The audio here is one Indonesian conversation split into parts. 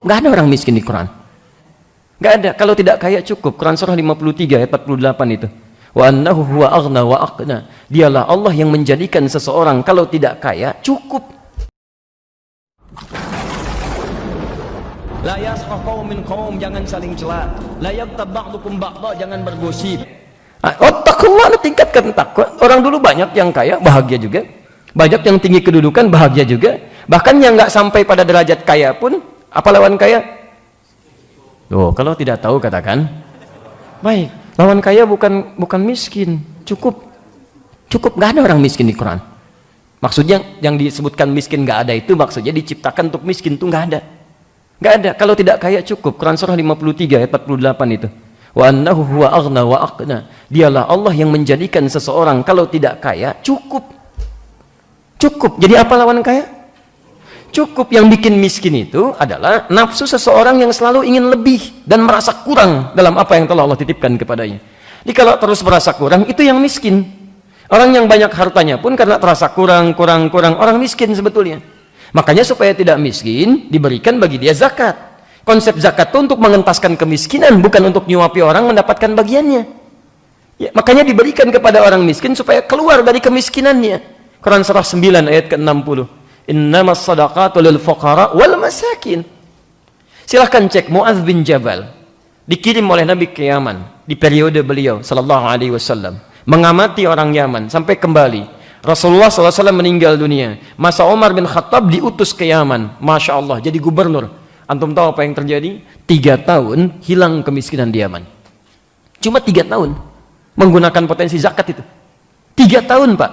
Nggak ada orang miskin di Quran. Nggak ada. Kalau tidak kaya cukup. Quran surah 53 ayat 48 itu. Wa annahu huwa aghna wa aqna. Dialah Allah yang menjadikan seseorang kalau tidak kaya cukup. La yaskhah qaumin qaum, jangan saling cela. La yagtab ba'dukum ba'dha, jangan bergosip. Taqwa, tingkatkan takwa. Orang dulu banyak yang kaya, bahagia juga. Banyak yang tinggi kedudukan, bahagia juga. Bahkan yang nggak sampai pada derajat kaya pun, apa lawan kaya? Oh, kalau tidak tahu katakan, baik. Lawan kaya bukan miskin, cukup. Nggak ada orang miskin di Quran. Maksudnya yang disebutkan miskin nggak ada itu maksudnya diciptakan untuk miskin itu nggak ada. Nggak ada. Kalau tidak kaya cukup. Quran surah 53 ayat 48 itu. Wa annahu huwa aghna wa aqna. Dialah Allah yang menjadikan seseorang kalau tidak kaya cukup. Jadi apa lawan kaya? Cukup. Yang bikin miskin itu adalah nafsu seseorang yang selalu ingin lebih dan merasa kurang dalam apa yang telah Allah titipkan kepadanya. Jadi kalau terus merasa kurang, itu yang miskin. Orang yang banyak hartanya pun karena terasa kurang, orang miskin sebetulnya. Makanya supaya tidak miskin, diberikan bagi dia zakat. Konsep zakat itu untuk mengentaskan kemiskinan, bukan untuk nyuapi orang mendapatkan bagiannya. Ya, makanya diberikan kepada orang miskin supaya keluar dari kemiskinannya. Quran surah 9 ayat ke-60. Innamas sadaqatu lil fuqara wal masakin. Silahkan cek Mu'adz bin Jabal. Dikirim oleh Nabi ke Yaman di periode beliau sallallahu alaihi wasallam. Mengamati orang Yaman sampai kembali. Rasulullah SAW meninggal dunia. Masa Umar bin Khattab diutus ke Yaman. Masya Allah, jadi gubernur. Antum tahu apa yang terjadi? 3 tahun hilang kemiskinan di Yaman. Cuma 3 tahun menggunakan potensi zakat itu. 3 tahun Pak.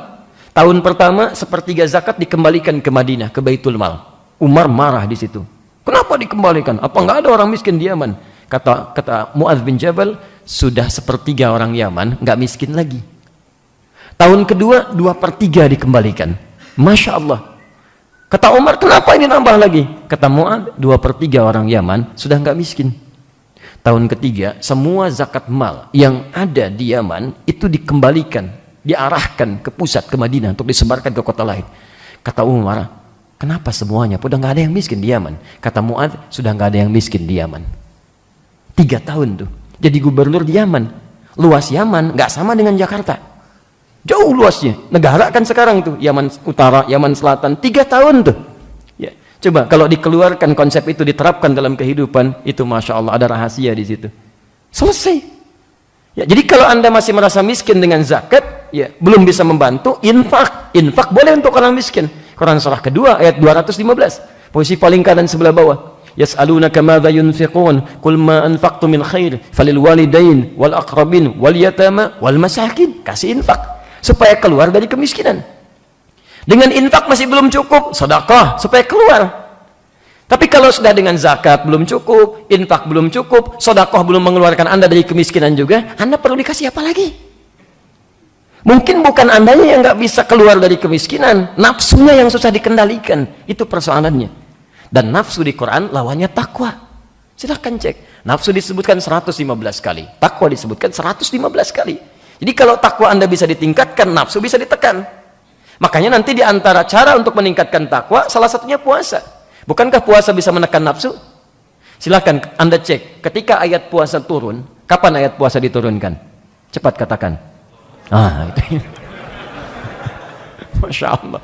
Tahun pertama 1/3 zakat dikembalikan ke Madinah, ke Baitul Mal. Umar marah di situ. Kenapa dikembalikan? Apa nggak ada orang miskin di Yaman? Kata Mu'adz bin Jabal, sudah 1/3 orang Yaman nggak miskin lagi. Tahun kedua 2/3 dikembalikan. Masya Allah. Kata Umar, kenapa ini nambah lagi? Kata Mu'adz, 2/3 orang Yaman sudah nggak miskin. Tahun ketiga semua zakat mal yang ada di Yaman itu dikembalikan, diarahkan ke pusat, ke Madinah untuk disebarkan ke kota lain. Kata Umar, kenapa semuanya? Udah nggak ada yang miskin di Yaman. Kata Mu'adz, sudah nggak ada yang miskin di Yaman. 3 tahun tuh jadi gubernur di Yaman. Luas Yaman nggak sama dengan Jakarta, jauh luasnya. Negara kan sekarang tuh Yaman Utara, Yaman Selatan, 3 tahun tuh ya. Coba kalau dikeluarkan konsep itu diterapkan dalam kehidupan itu, Masya Allah, ada rahasia di situ. Selesai ya. Jadi kalau Anda masih merasa miskin dengan zakat ya, belum bisa membantu, infak boleh untuk orang miskin. Quran surah kedua ayat 215, posisi paling kanan sebelah bawah. Yas'alunaka madza yunfiqun qul ma anfaqtum min khair falil walidain wal aqrabin wal yatama wal masakin. Kasih infak supaya keluar dari kemiskinan. Dengan infak masih belum cukup, sedekah supaya keluar. Tapi kalau sudah dengan zakat belum cukup, infak belum cukup, sedekah belum mengeluarkan Anda dari kemiskinan juga, Anda perlu dikasih apa lagi? Mungkin bukan Andanya yang nggak bisa keluar dari kemiskinan, nafsunya yang susah dikendalikan. Itu persoalannya. Dan nafsu di Quran lawannya takwa. Silahkan cek. Nafsu disebutkan 115 kali, takwa disebutkan 115 kali. Jadi kalau takwa Anda bisa ditingkatkan, nafsu bisa ditekan. Makanya nanti di antara cara untuk meningkatkan takwa, salah satunya puasa. Bukankah puasa bisa menekan nafsu? Silahkan Anda cek. Ketika ayat puasa turun, kapan ayat puasa diturunkan? Cepat katakan. Itu. Masya Allah.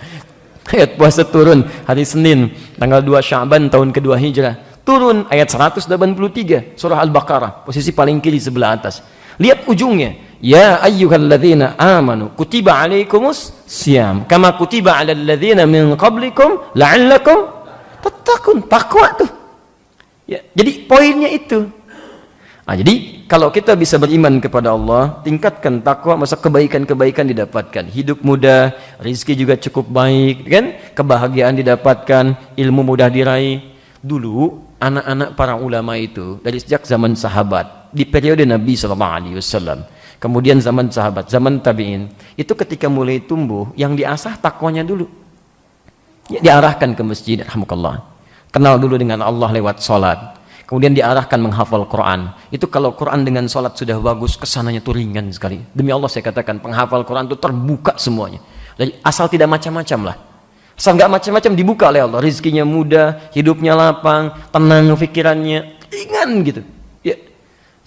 Ayat puasa turun hari Senin tanggal 2 Sya'ban tahun kedua Hijrah. Turun ayat 183 surah Al-Baqarah, posisi paling kiri sebelah atas. Lihat ujungnya. Ya ayyuhalladzina amanu kutiba alaikumus syiyam kama kutiba alal ladzina min qablikum la'allakum tattaqun. Takwa tuh. Ya, jadi poinnya itu. Jadi kalau kita bisa beriman kepada Allah, tingkatkan takwa, masa kebaikan-kebaikan didapatkan. Hidup mudah, rezeki juga cukup baik, kan? Kebahagiaan didapatkan, ilmu mudah diraih. Dulu anak-anak para ulama itu dari sejak zaman sahabat, di periode Nabi SAW, kemudian zaman sahabat, zaman tabi'in, itu ketika mulai tumbuh, yang diasah takwanya dulu. Ya, diarahkan ke masjid, rahmukallah. Kenal dulu dengan Allah lewat sholat. Kemudian diarahkan menghafal Quran. Itu kalau Quran dengan sholat sudah bagus, kesananya tuh ringan sekali. Demi Allah saya katakan, penghafal Quran itu terbuka semuanya. Jadi asal tidak macam-macam lah. Asal nggak macam-macam dibuka oleh Allah, rizkinya mudah, hidupnya lapang, tenang pikirannya, ringan gitu. Ya.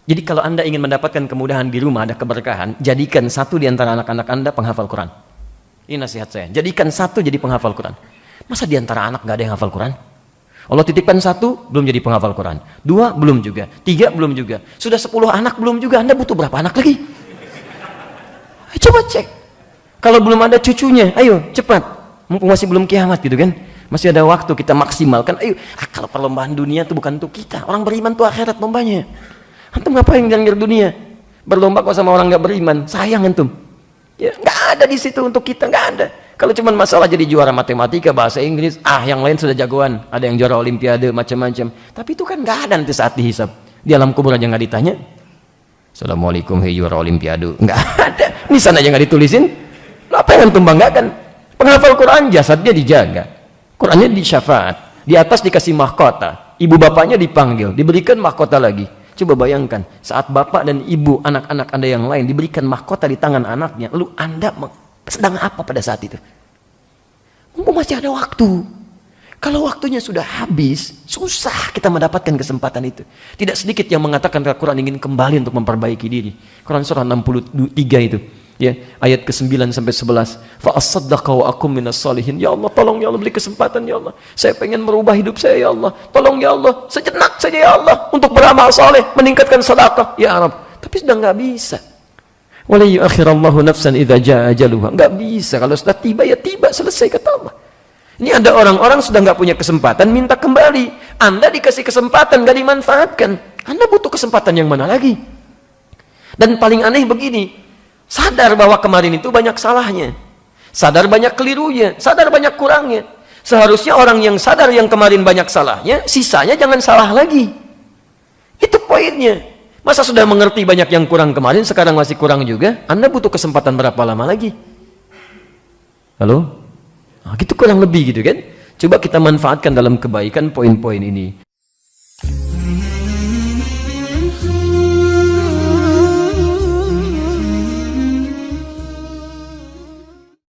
Jadi kalau Anda ingin mendapatkan kemudahan di rumah, ada keberkahan, jadikan satu di antara anak-anak Anda penghafal Quran. Ini nasihat saya, jadikan satu jadi penghafal Quran. Masa di antara anak nggak ada yang hafal Quran? Allah titipkan satu, belum jadi penghafal Quran. Dua, belum juga. Tiga, belum juga. Sudah 10 anak, belum juga. Anda butuh berapa anak lagi? Coba cek. Kalau belum ada cucunya, ayo cepat. Mumpung masih belum kiamat gitu kan, masih ada waktu, kita maksimalkan. Ayo, kalau perlombaan dunia itu bukan untuk kita, orang beriman tuh akhirat lombanya. Antum ngapain ngejar dunia? Berlomba kok sama orang nggak beriman, sayang antum. Ya, nggak ada di situ untuk kita, nggak ada. Kalau cuma masalah jadi juara matematika, bahasa Inggris, yang lain sudah jagoan, ada yang juara olimpiade macam-macam. Tapi itu kan nggak ada nanti saat dihisab. Di alam kubur aja nggak ditanya. Assalamualaikum, hei juara olimpiade, nggak ada. Nisan aja nggak ditulisin. Apa yang antum banggakan? Penghafal Quran jasadnya dijaga, Qurannya disyafaat, di atas dikasih mahkota, ibu bapaknya dipanggil, diberikan mahkota lagi. Coba bayangkan, saat bapak dan ibu anak-anak Anda yang lain diberikan mahkota di tangan anaknya, lalu Anda sedang apa pada saat itu? Mumpung masih ada waktu. Kalau waktunya sudah habis, susah kita mendapatkan kesempatan itu. Tidak sedikit yang mengatakan Al-Quran ingin kembali untuk memperbaiki diri. Quran surah 63 itu. Ya, ayat ke-9 sampai 11. Fa asaddaqa wa akum minas solihin. Ya Allah, tolong ya Allah, beri kesempatan ya Allah. Saya pengen merubah hidup saya ya Allah. Tolong ya Allah, sejenak saja ya Allah untuk beramal saleh, meningkatkan sedekah ya Rabb. Tapi sudah enggak bisa. Wala yu'akhirallahu nafsan idza jaa ajaluha. Enggak bisa, kalau sudah tiba ya tiba, selesai kata Allah. Ini ada orang-orang sudah enggak punya kesempatan minta kembali. Anda dikasih kesempatan enggak dimanfaatkan. Anda butuh kesempatan yang mana lagi? Dan paling aneh begini, sadar bahwa kemarin itu banyak salahnya, sadar banyak kelirunya, sadar banyak kurangnya. Seharusnya orang yang sadar yang kemarin banyak salahnya, sisanya jangan salah lagi. Itu poinnya. Masa sudah mengerti banyak yang kurang kemarin, sekarang masih kurang juga? Anda butuh kesempatan berapa lama lagi? Halo? Gitu kurang lebih gitu kan? Coba kita manfaatkan dalam kebaikan poin-poin ini.